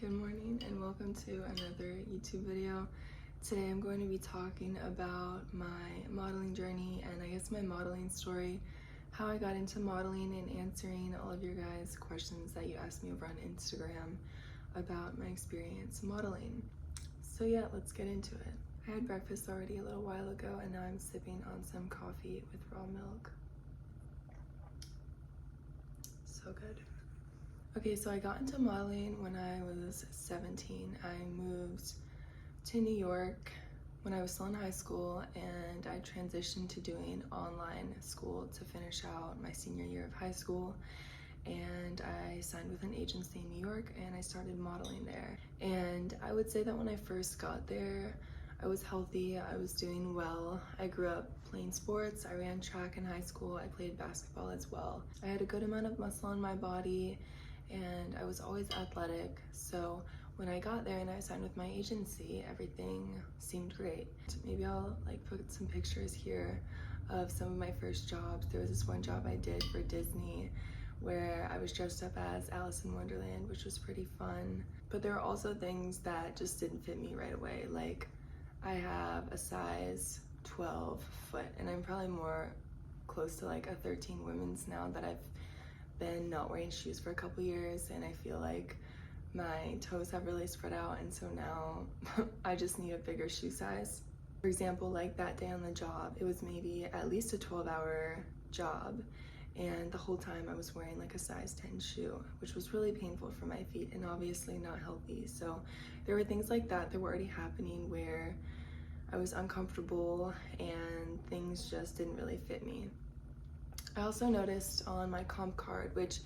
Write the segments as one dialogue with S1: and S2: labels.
S1: Good morning and welcome to another YouTube video. Today I'm going to be talking about my modeling journey and I guess my modeling story, how I got into modeling and answering all of your guys' questions that you asked me over on Instagram about my experience modeling. So yeah, let's get into it. I had breakfast already a little while ago and now I'm sipping on some coffee with raw milk. So good. Okay, so I got into modeling when I was 17. I moved to New York when I was still in high school and I transitioned to doing online school to finish out my senior year of high school. And I signed with an agency in New York and I started modeling there. And I would say that when I first got there, I was healthy, I was doing well. I grew up playing sports, I ran track in high school, I played basketball as well. I had a good amount of muscle on my body and I was always athletic. So when I got there and I signed with my agency, everything seemed great. Maybe I'll put some pictures here of some of my first jobs. There was this one job I did for Disney where I was dressed up as Alice in Wonderland, which was pretty fun. But there were also things that just didn't fit me right away. Like I have a size 12 foot and I'm probably more close to like a 13 women's now that I've been not wearing shoes for a couple years and I feel like my toes have really spread out and so now I just need a bigger shoe size. For example, like that day on the job, it was maybe at least a 12-hour job and the whole time I was wearing like a size 10 shoe, which was really painful for my feet and obviously not healthy. So there were things like that that were already happening where I was uncomfortable and things just didn't really fit me. I also noticed on my comp card, which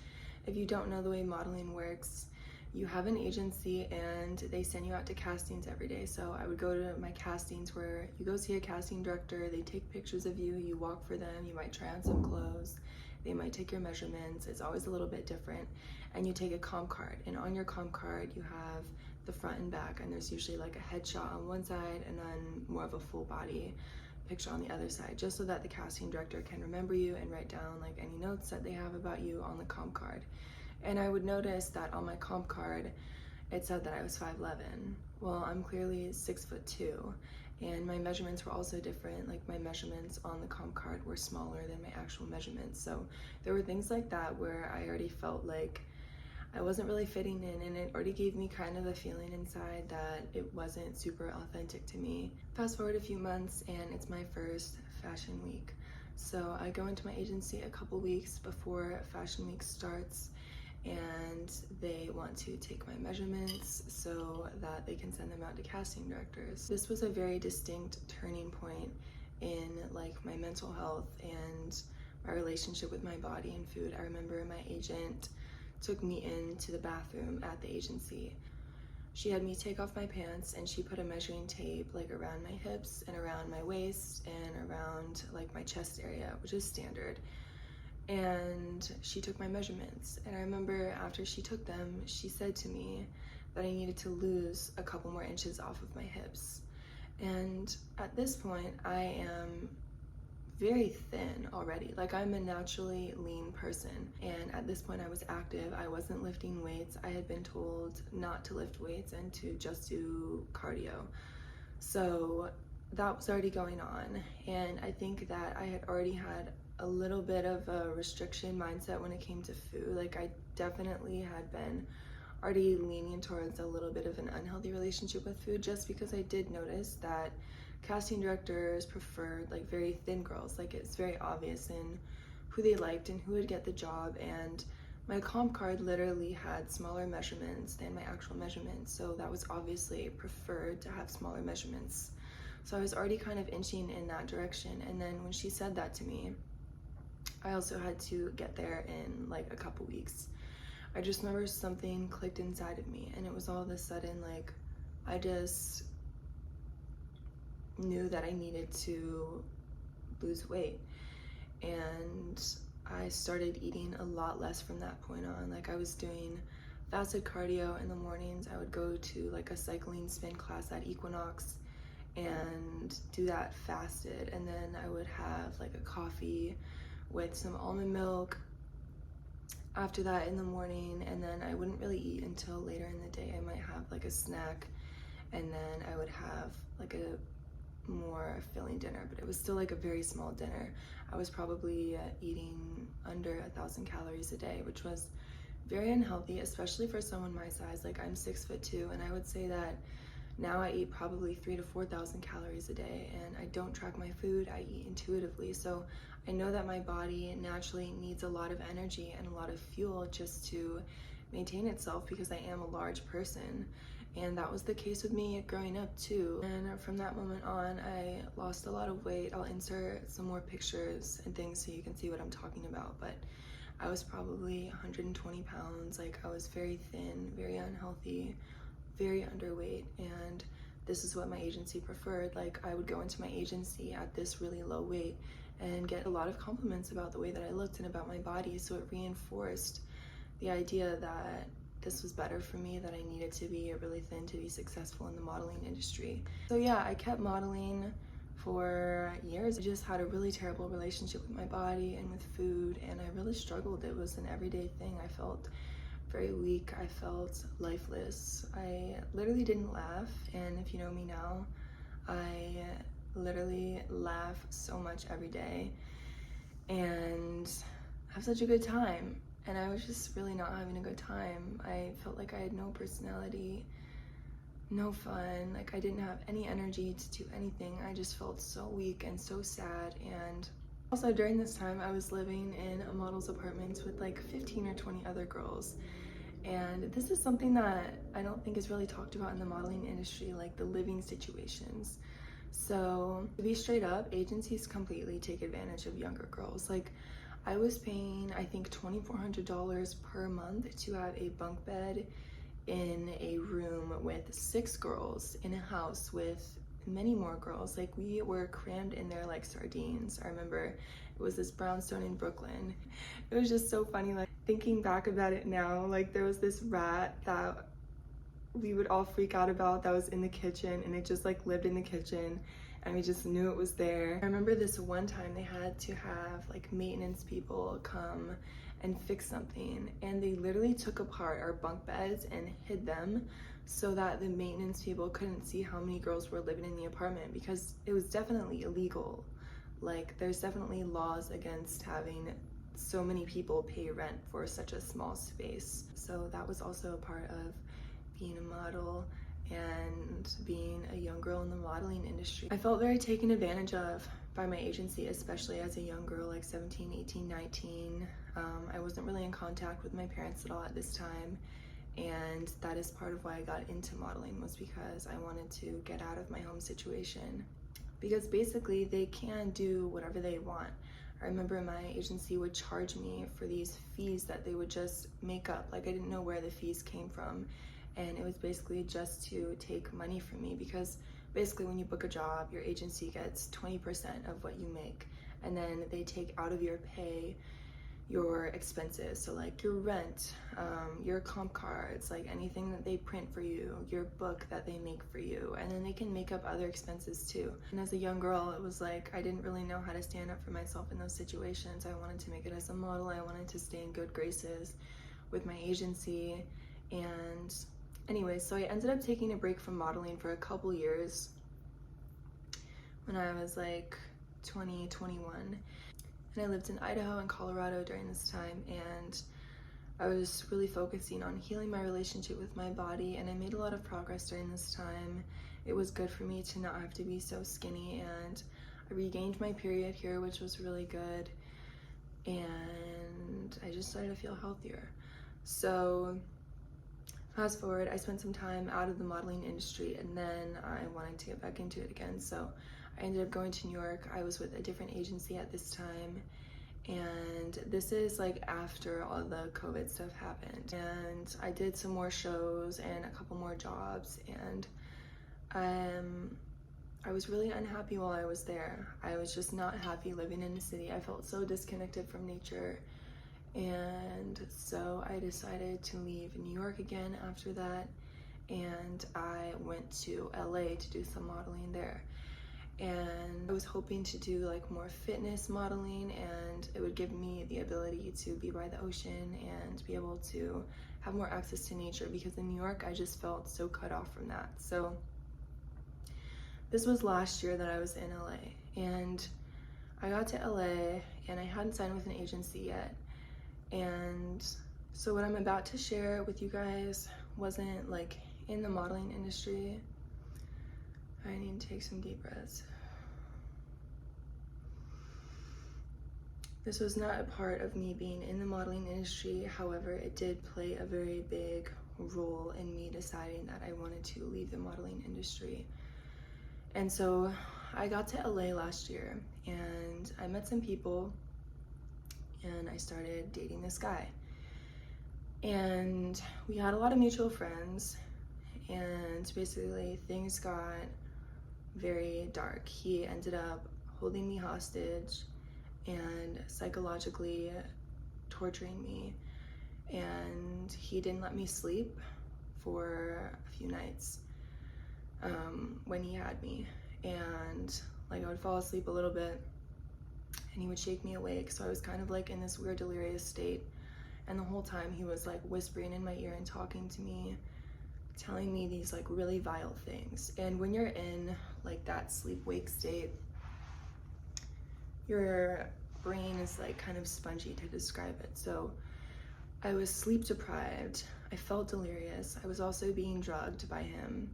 S1: if you don't know the way modeling works, you have an agency and they send you out to castings every day. So I would go to my castings where you go see a casting director, they take pictures of you, you walk for them, you might try on some clothes, they might take your measurements, it's always a little bit different, and you take a comp card. And on your comp card you have the front and back, and there's usually like a headshot on one side and then more of a full body picture on the other side, just so that the casting director can remember you and write down like any notes that they have about you on the comp card. And I would notice that on my comp card it said that I was 5'11". Well, I'm clearly 6'2", and my measurements were also different. Like my measurements on the comp card were smaller than my actual measurements. So there were things like that where I already felt like I wasn't really fitting in, and it already gave me kind of a feeling inside that it wasn't super authentic to me. Fast forward a few months and it's my first fashion week. So I go into my agency a couple weeks before fashion week starts and they want to take my measurements so that they can send them out to casting directors. This was a very distinct turning point in like my mental health and my relationship with my body and food. I remember my agent took me into the bathroom at the agency. She had me take off my pants and she put a measuring tape like around my hips and around my waist and around like my chest area, which is standard. And she took my measurements. And I remember after she took them, she said to me that I needed to lose a couple more inches off of my hips. And at this point, I am very thin already. Like I'm a naturally lean person, and at this point I was active. I wasn't lifting weights. I had been told not to lift weights and to just do cardio. So that was already going on, and I think that I had already had a little bit of a restriction mindset when it came to food. Like I definitely had been already leaning towards a little bit of an unhealthy relationship with food, just because I did notice that casting directors preferred like very thin girls. Like it's very obvious in who they liked and who would get the job, and my comp card literally had smaller measurements than my actual measurements, so that was obviously preferred to have smaller measurements. So I was already kind of inching in that direction, and then when she said that to me, I also had to get there in like a couple weeks. I just remember something clicked inside of me, and it was all of a sudden like I just knew that I needed to lose weight, and I started eating a lot less from that point on. Like I was doing fasted cardio in the mornings. I would go to like a cycling spin class at Equinox and do that fasted, and then I would have like a coffee with some almond milk after that in the morning, and then I wouldn't really eat until later in the day. I might like a snack, and then I would have like a more filling dinner, but it was still like a very small dinner. I was probably eating under 1,000 calories a day, which was very unhealthy, especially for someone my size. Like, I'm 6'2", and I would say that now I eat probably 3,000 to 4,000 calories a day, and I don't track my food, I eat intuitively. So I know that my body naturally needs a lot of energy and a lot of fuel just to maintain itself, because I am a large person. And that was the case with me growing up too. And from that moment on, I lost a lot of weight. I'll insert some more pictures and things so you can see what I'm talking about. But I was probably 120 pounds. Like, I was very thin, very unhealthy, very underweight. And this is what my agency preferred. Like, I would go into my agency at this really low weight and get a lot of compliments about the way that I looked and about my body. So it reinforced the idea that this was better for me, that I needed to be really thin to be successful in the modeling industry. So yeah, I kept modeling for years. I just had a really terrible relationship with my body and with food, and I really struggled. It was an everyday thing. I felt very weak. I felt lifeless. I literally didn't laugh, and if you know me now, I literally laugh so much every day and have such a good time. And I was just really not having a good time. I felt like I had no personality, no fun. Like, I didn't have any energy to do anything. I just felt so weak and so sad. And also during this time, I was living in a model's apartment with like 15 or 20 other girls. And this is something that I don't think is really talked about in the modeling industry, like the living situations. So to be straight up, agencies completely take advantage of younger girls. Like, I was paying, I think, $2,400 per month to have a bunk bed in a room with 6 girls in a house with many more girls. Like, we were crammed in there like sardines. I remember it was this brownstone in Brooklyn. It was just so funny, like, thinking back about it now. Like, there was this rat that we would all freak out about that was in the kitchen, and it just like lived in the kitchen, and we just knew it was there. I remember this one time they had to have like maintenance people come and fix something, and they literally took apart our bunk beds and hid them so that the maintenance people couldn't see how many girls were living in the apartment, because it was definitely illegal. Like, there's definitely laws against having so many people pay rent for such a small space. So that was also a part of being a model and being a young girl in the modeling industry. I felt very taken advantage of by my agency, especially as a young girl, like 17, 18, 19. I wasn't really in contact with my parents at all at this time, and that is part of why I got into modeling, was because I wanted to get out of my home situation, because basically they can do whatever they want. I remember my agency would charge me for these fees that they would just make up. Like, I didn't know where the fees came from, and it was basically just to take money from me, because basically when you book a job, your agency gets 20% of what you make, and then they take out of your pay your expenses, so like your rent, your comp cards, like anything that they print for you, your book that they make for you, and then they can make up other expenses too. And as a young girl, it was like I didn't really know how to stand up for myself in those situations. I wanted to make it as a model. I wanted to stay in good graces with my agency. And anyway, so I ended up taking a break from modeling for a couple years when I was like 20, 21. And I lived in Idaho and Colorado during this time, and I was really focusing on healing my relationship with my body, and I made a lot of progress during this time. It was good for me to not have to be so skinny, and I regained my period here, which was really good, and I just started to feel healthier. So fast forward, I spent some time out of the modeling industry, and then I wanted to get back into it again. So I ended up going to New York. I was with a different agency at this time, and this is like after all the COVID stuff happened. And I did some more shows and a couple more jobs, and I was really unhappy while I was there. I was just not happy living in the city. I felt so disconnected from nature, and so I decided to leave New York again after that, and I went to LA to do some modeling there. And I was hoping to do like more fitness modeling, and it would give me the ability to be by the ocean and be able to have more access to nature, because in New York I just felt so cut off from that. So this was last year that I was in LA, and I got to LA and I hadn't signed with an agency yet. And so what I'm about to share with you guys wasn't like in the modeling industry. I need to take some deep breaths. This was not a part of me being in the modeling industry. However, it did play a very big role in me deciding that I wanted to leave the modeling industry. And so I got to LA last year and I met some people and I started dating this guy. And we had a lot of mutual friends, and basically things got very dark. He ended up holding me hostage and psychologically torturing me, and he didn't let me sleep for a few nights when he had me. And like I would fall asleep a little bit and he would shake me awake, so I was kind of like in this weird delirious state. And the whole time he was like whispering in my ear and talking to me, telling me these like really vile things. And when you're in like that sleep-wake state, your brain is like kind of spongy to describe it. So I was sleep deprived, I felt delirious, I was also being drugged by him.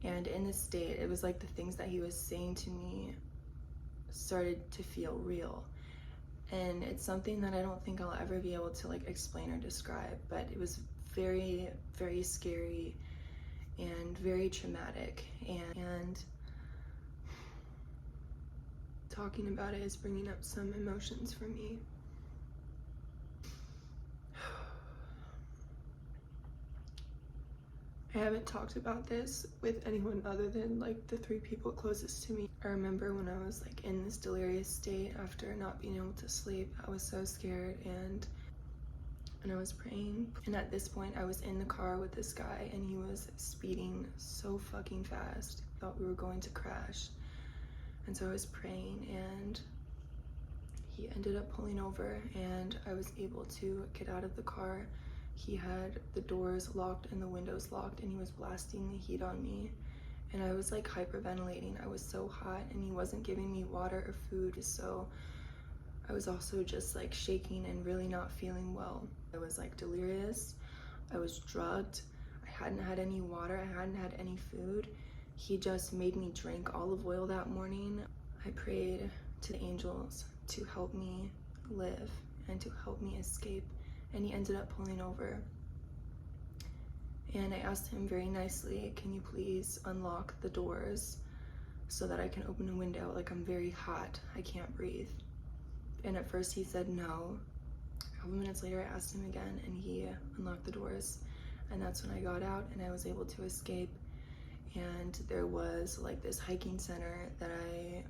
S1: And in this state, it was like the things that he was saying to me started to feel real. And it's something that I don't think I'll ever be able to like explain or describe, but it was very, very scary and very traumatic. And talking about it is bringing up some emotions for me. I haven't talked about this with anyone other than like the 3 people closest to me. I remember when I was like in this delirious state after not being able to sleep, I was so scared and I was praying. And at this point I was in the car with this guy and he was speeding so fucking fast. I thought we were going to crash. And so I was praying and he ended up pulling over and I was able to get out of the car. He had the doors locked and the windows locked and he was blasting the heat on me. And I was like hyperventilating. I was so hot and he wasn't giving me water or food. So I was also just like shaking and really not feeling well. I was like delirious. I was drugged. I hadn't had any water. I hadn't had any food. He just made me drink olive oil that morning. I prayed to the angels to help me live and to help me escape. And he ended up pulling over. And I asked him very nicely, can you please unlock the doors so that I can open a window? Like, I'm very hot, I can't breathe. And at first he said no. A couple minutes later I asked him again and he unlocked the doors. And that's when I got out and I was able to escape. And there was like this hiking center that I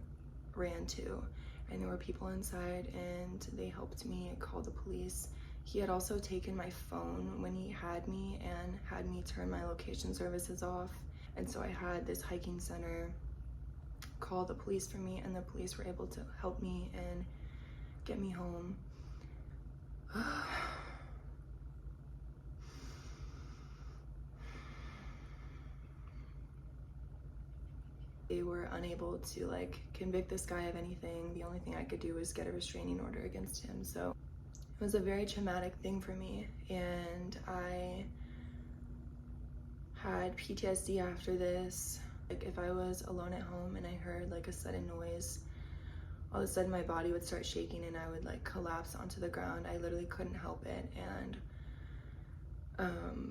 S1: ran to. And there were people inside and they helped me call the police. He had also taken my phone when he had me and had me turn my location services off. And so I had this hiking center call the police for me and the police were able to help me and get me home. They were unable to like convict this guy of anything. The only thing I could do was get a restraining order against him. So it was a very traumatic thing for me, and I had PTSD after this. Like if I was alone at home and I heard like a sudden noise, all of a sudden my body would start shaking and I would like collapse onto the ground. I literally couldn't help it, and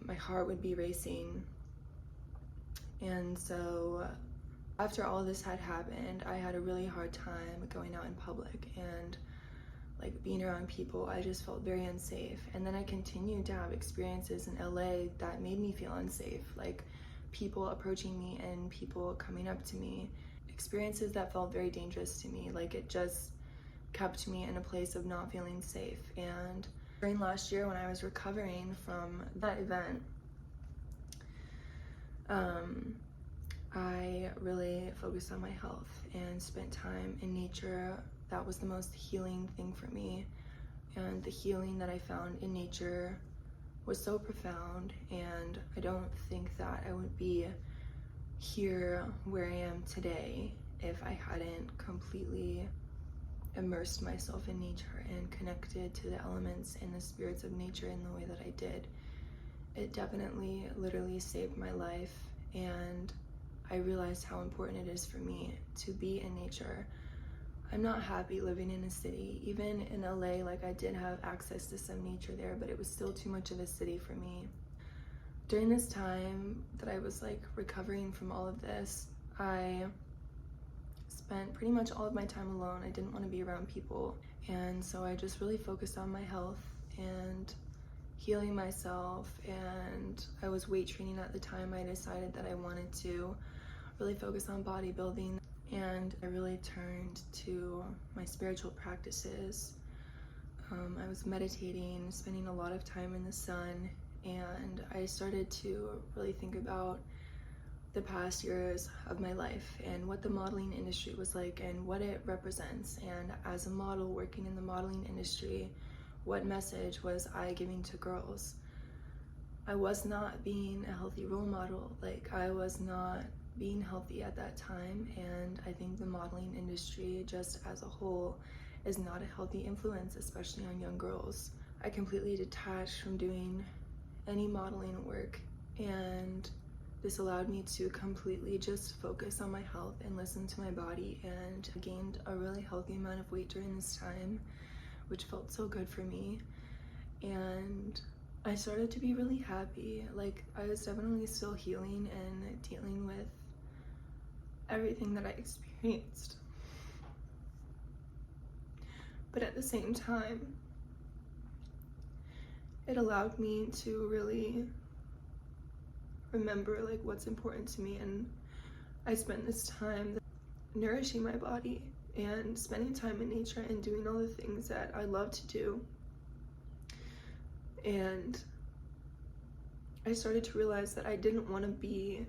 S1: my heart would be racing. And so after all this had happened, I had a really hard time going out in public and like being around people. I just felt very unsafe. And then I continued to have experiences in LA that made me feel unsafe, like people approaching me and people coming up to me, experiences that felt very dangerous to me. Like it just kept me in a place of not feeling safe. And during last year when I was recovering from that event, I really focused on my health and spent time in nature. That was the most healing thing for me. And the healing that I found in nature was so profound, and I don't think that I would be here where I am today if I hadn't completely immersed myself in nature and connected to the elements and the spirits of nature in the way that I did. It definitely literally saved my life, and I realized how important it is for me to be in nature. I'm not happy living in a city. Even in LA, like, I did have access to some nature there, but it was still too much of a city for me. During this time that I was like recovering from all of this, I spent pretty much all of my time alone. I didn't want to be around people, and so I just really focused on my health and healing myself. And I was weight training at the time. I decided that I wanted to really focus on bodybuilding, and I really turned to my spiritual practices. I was meditating, spending a lot of time in the sun, and I started to really think about the past years of my life and what the modeling industry was like and what it represents. And as a model working in the modeling industry, what message was I giving to girls? I was not being a healthy role model. Like, I was not being healthy at that time, and I think the modeling industry just as a whole is not a healthy influence, especially on young girls. I completely detached from doing any modeling work, and this allowed me to completely just focus on my health and listen to my body, and I gained a really healthy amount of weight during this time, which felt so good for me. And I started to be really happy. Like, I was definitely still healing and dealing with everything that I experienced, but at the same time, it allowed me to really remember like what's important to me. And I spent this time nourishing my body and spending time in nature and doing all the things that I love to do. And I started to realize that I didn't want to be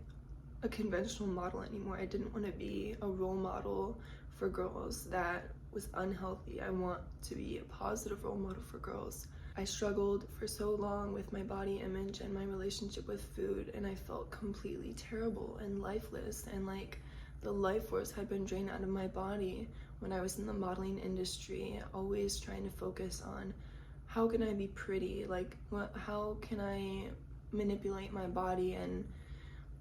S1: a conventional model anymore. I didn't want to be a role model for girls that was unhealthy. I want to be a positive role model for girls. I struggled for so long with my body image and my relationship with food, and I felt completely terrible and lifeless, and like the life force had been drained out of my body when I was in the modeling industry, always trying to focus on how can I be pretty, like how can I manipulate my body and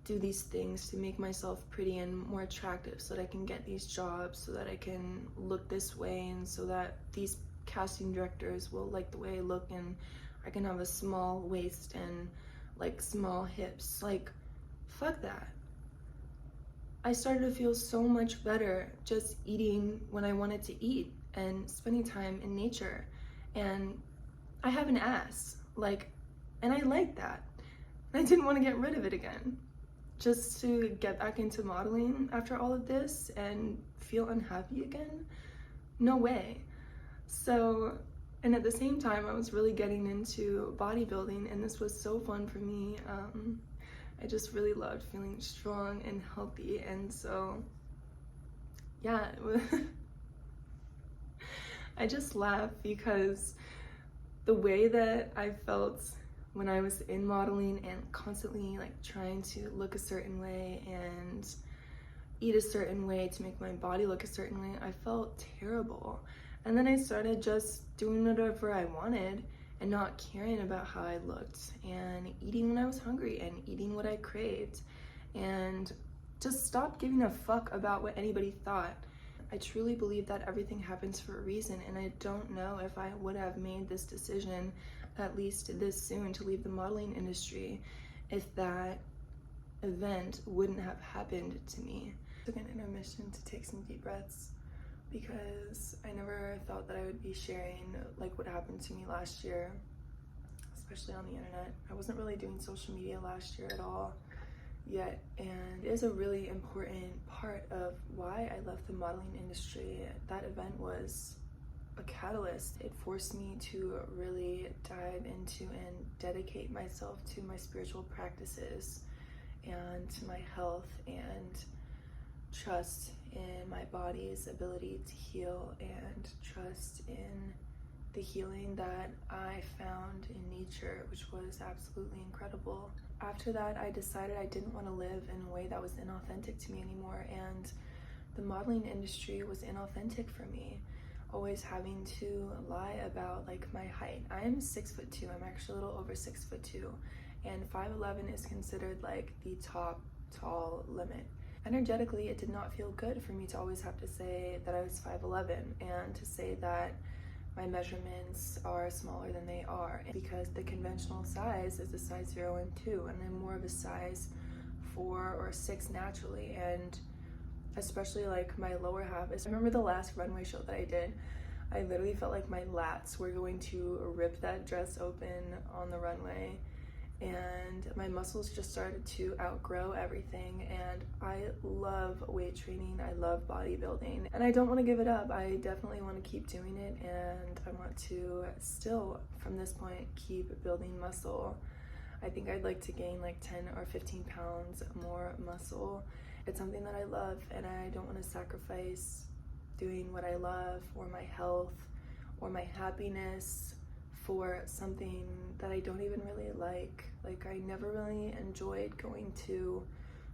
S1: do these things to make myself pretty and more attractive so that I can get these jobs, so that I can look this way, and so that these casting directors will like the way I look, and I can have a small waist and like small hips. Like, fuck that. I started to feel so much better just eating when I wanted to eat and spending time in nature. And I have an ass, like, and I like that. And I didn't want to get rid of it again. Just to get back into modeling after all of this and feel unhappy again? No way. So, and at the same time, I was really getting into bodybuilding, and this was so fun for me. I just really loved feeling strong and healthy, and so, yeah, I just laugh because the way that I felt when I was in modeling and constantly like trying to look a certain way and eat a certain way to make my body look a certain way, I felt terrible. And then I started just doing whatever I wanted and not caring about how I looked, and eating when I was hungry and eating what I craved, and just stopped giving a fuck about what anybody thought. I truly believe that everything happens for a reason, and I don't know if I would have made this decision, at least this soon, to leave the modeling industry if that event wouldn't have happened to me. I took an intermission to take some deep breaths because I never thought that I would be sharing like what happened to me last year, especially on the internet. I wasn't really doing social media last year at all yet, and it is a really important part of why I left the modeling industry. That event was a catalyst. It forced me to really dive into and dedicate myself to my spiritual practices and to my health, and trust in my body's ability to heal, and trust in the healing that I found in nature, which was absolutely incredible. After that, I decided I didn't want to live in a way that was inauthentic to me anymore, and the modeling industry was inauthentic for me. Always having to lie about like my height. I am 6'2". I'm actually a little over 6'2", and 5'11" is considered like the top tall limit. Energetically, it did not feel good for me to always have to say that I was 5'11", and to say that my measurements are smaller than they are, because the conventional size is a size 0 and 2, and I'm more of a size 4 or 6 naturally. And especially like my lower half. I remember the last runway show that I did, I literally felt like my lats were going to rip that dress open on the runway, and my muscles just started to outgrow everything. And I love weight training, I love bodybuilding, and I don't want to give it up. I definitely want to keep doing it, and I want to still, from this point, keep building muscle. I think I'd like to gain like 10 or 15 pounds more muscle. It's something that I love, and I don't want to sacrifice doing what I love, or my health, or my happiness for something that I don't even really like. Like, I never really enjoyed going to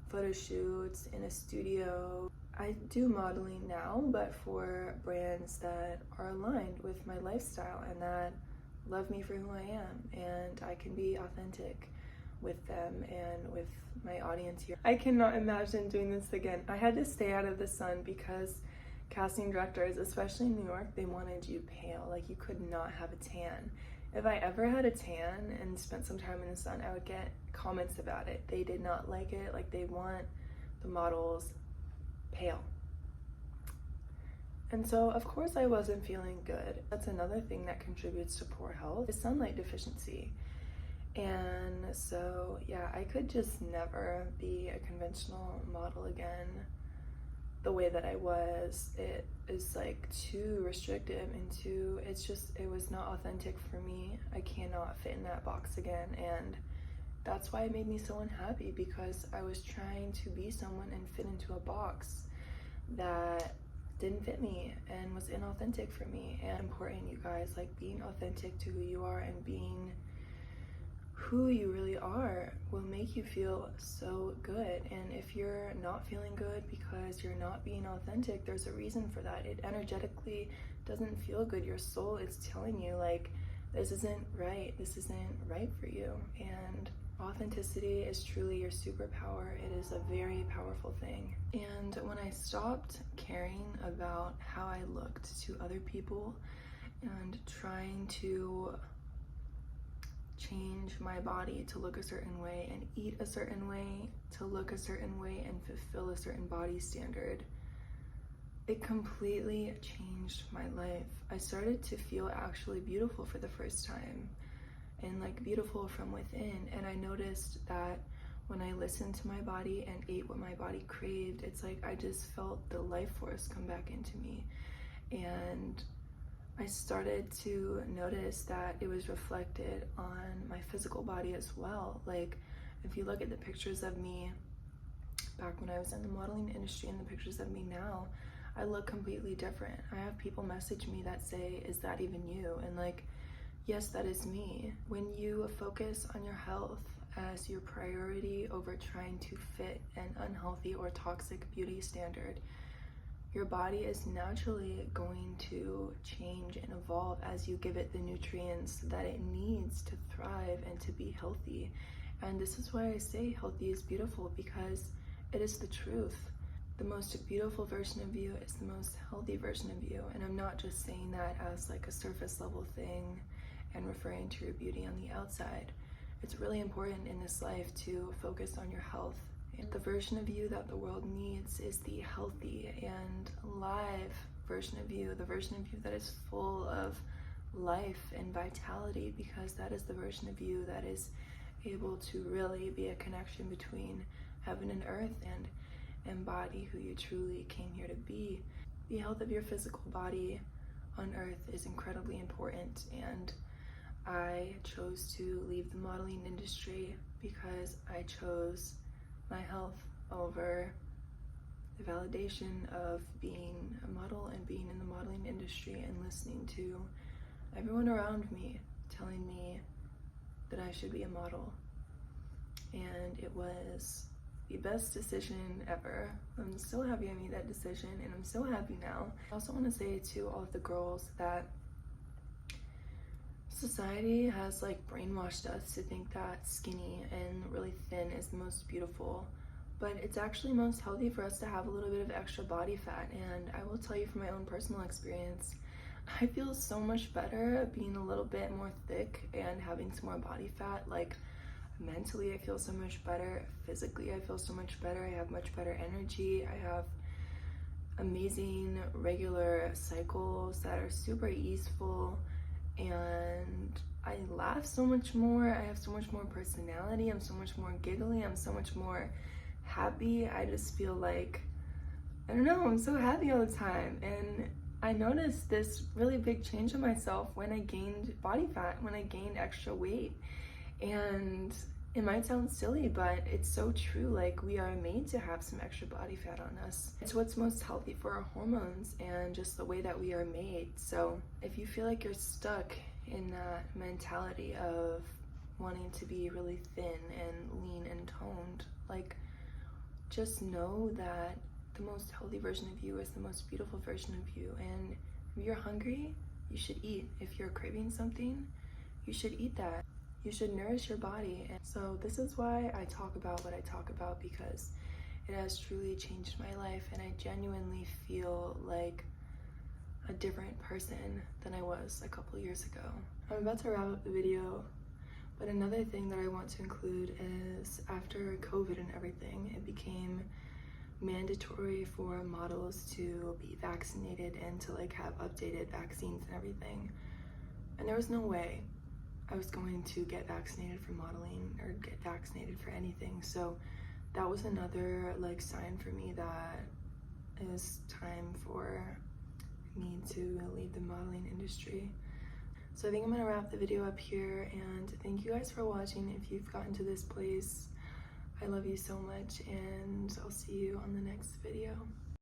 S1: photo shoots in a studio. I do modeling now, but for brands that are aligned with my lifestyle and that love me for who I am, and I can be authentic with them and with my audience here. I cannot imagine doing this again. I had to stay out of the sun because casting directors, especially in New York, they wanted you pale. Like, you could not have a tan. If I ever had a tan and spent some time in the sun, I would get comments about it. They did not like it. Like, they want the models pale. And so, of course, I wasn't feeling good. That's another thing that contributes to poor health, is sunlight deficiency. And so, yeah, I could just never be a conventional model again the way that I was. It is like too restrictive and too, it was not authentic for me. I cannot fit in that box again. And that's why it made me so unhappy, because I was trying to be someone and fit into a box that didn't fit me and was inauthentic for me. And important, you guys, like, being authentic to who you are and being who you really are will make you feel so good. And if you're not feeling good because you're not being authentic, there's a reason for that. It energetically doesn't feel good. Your soul is telling you, like, this isn't right for you. And authenticity is truly your superpower. It is a very powerful thing. And when I stopped caring about how I looked to other people and trying to change my body to look a certain way and eat a certain way to look a certain way and fulfill a certain body standard, it completely changed my life. I started to feel actually beautiful for the first time, and like beautiful from within. And I noticed that when I listened to my body and ate what my body craved, it's like I just felt the life force come back into me. And I started to notice that it was reflected on my physical body as well. Like, if you look at the pictures of me back when I was in the modeling industry and the pictures of me now, I look completely different. I have people message me that say, "Is that even you?" And like, yes, that is me. When you focus on your health as your priority over trying to fit an unhealthy or toxic beauty standard, your body is naturally going to change and evolve as you give it the nutrients that it needs to thrive and to be healthy. And this is why I say healthy is beautiful, because it is the truth. The most beautiful version of you is the most healthy version of you. And I'm not just saying that as like a surface level thing and referring to your beauty on the outside. It's really important in this life to focus on your health. And the version of you that the world needs is the healthy and live version of you, the version of you that is full of life and vitality, because that is the version of you that is able to really be a connection between heaven and earth and embody who you truly came here to be. The health of your physical body on earth is incredibly important, and I chose to leave the modeling industry because I chose my health over the validation of being a model and being in the modeling industry and listening to everyone around me telling me that I should be a model. And it was the best decision ever. I'm so happy I made that decision, and I'm so happy now. I also want to say to all of the girls that society has like brainwashed us to think that skinny and really thin is the most beautiful, but it's actually most healthy for us to have a little bit of extra body fat. And I will tell you from my own personal experience, I feel so much better being a little bit more thick and having some more body fat. Like mentally I feel so much better, physically I feel so much better, I have much better energy, I have amazing regular cycles that are super easeful, and I laugh so much more, I have so much more personality, I'm so much more giggly, I'm so much more happy. I just feel like, I don't know, I'm so happy all the time. And I noticed this really big change in myself when I gained body fat, when I gained extra weight. And it might sound silly, but it's so true. Like, we are made to have some extra body fat on us. It's what's most healthy for our hormones and just the way that we are made. So if you feel like you're stuck in that mentality of wanting to be really thin and lean and toned, like, just know that the most healthy version of you is the most beautiful version of you. And if you're hungry, you should eat. If you're craving something, you should eat that. You should nourish your body. And so this is why I talk about what I talk about, because it has truly changed my life, and I genuinely feel like a different person than I was a couple years ago. I'm about to wrap up the video, but another thing that I want to include is after COVID and everything, it became mandatory for models to be vaccinated and to like have updated vaccines and everything. And there was no way I was going to get vaccinated for modeling or get vaccinated for anything. So that was another like sign for me that it was time for me to leave the modeling industry. So I think I'm gonna wrap the video up here, and thank you guys for watching. If you've gotten to this place, I love you so much, and I'll see you on the next video.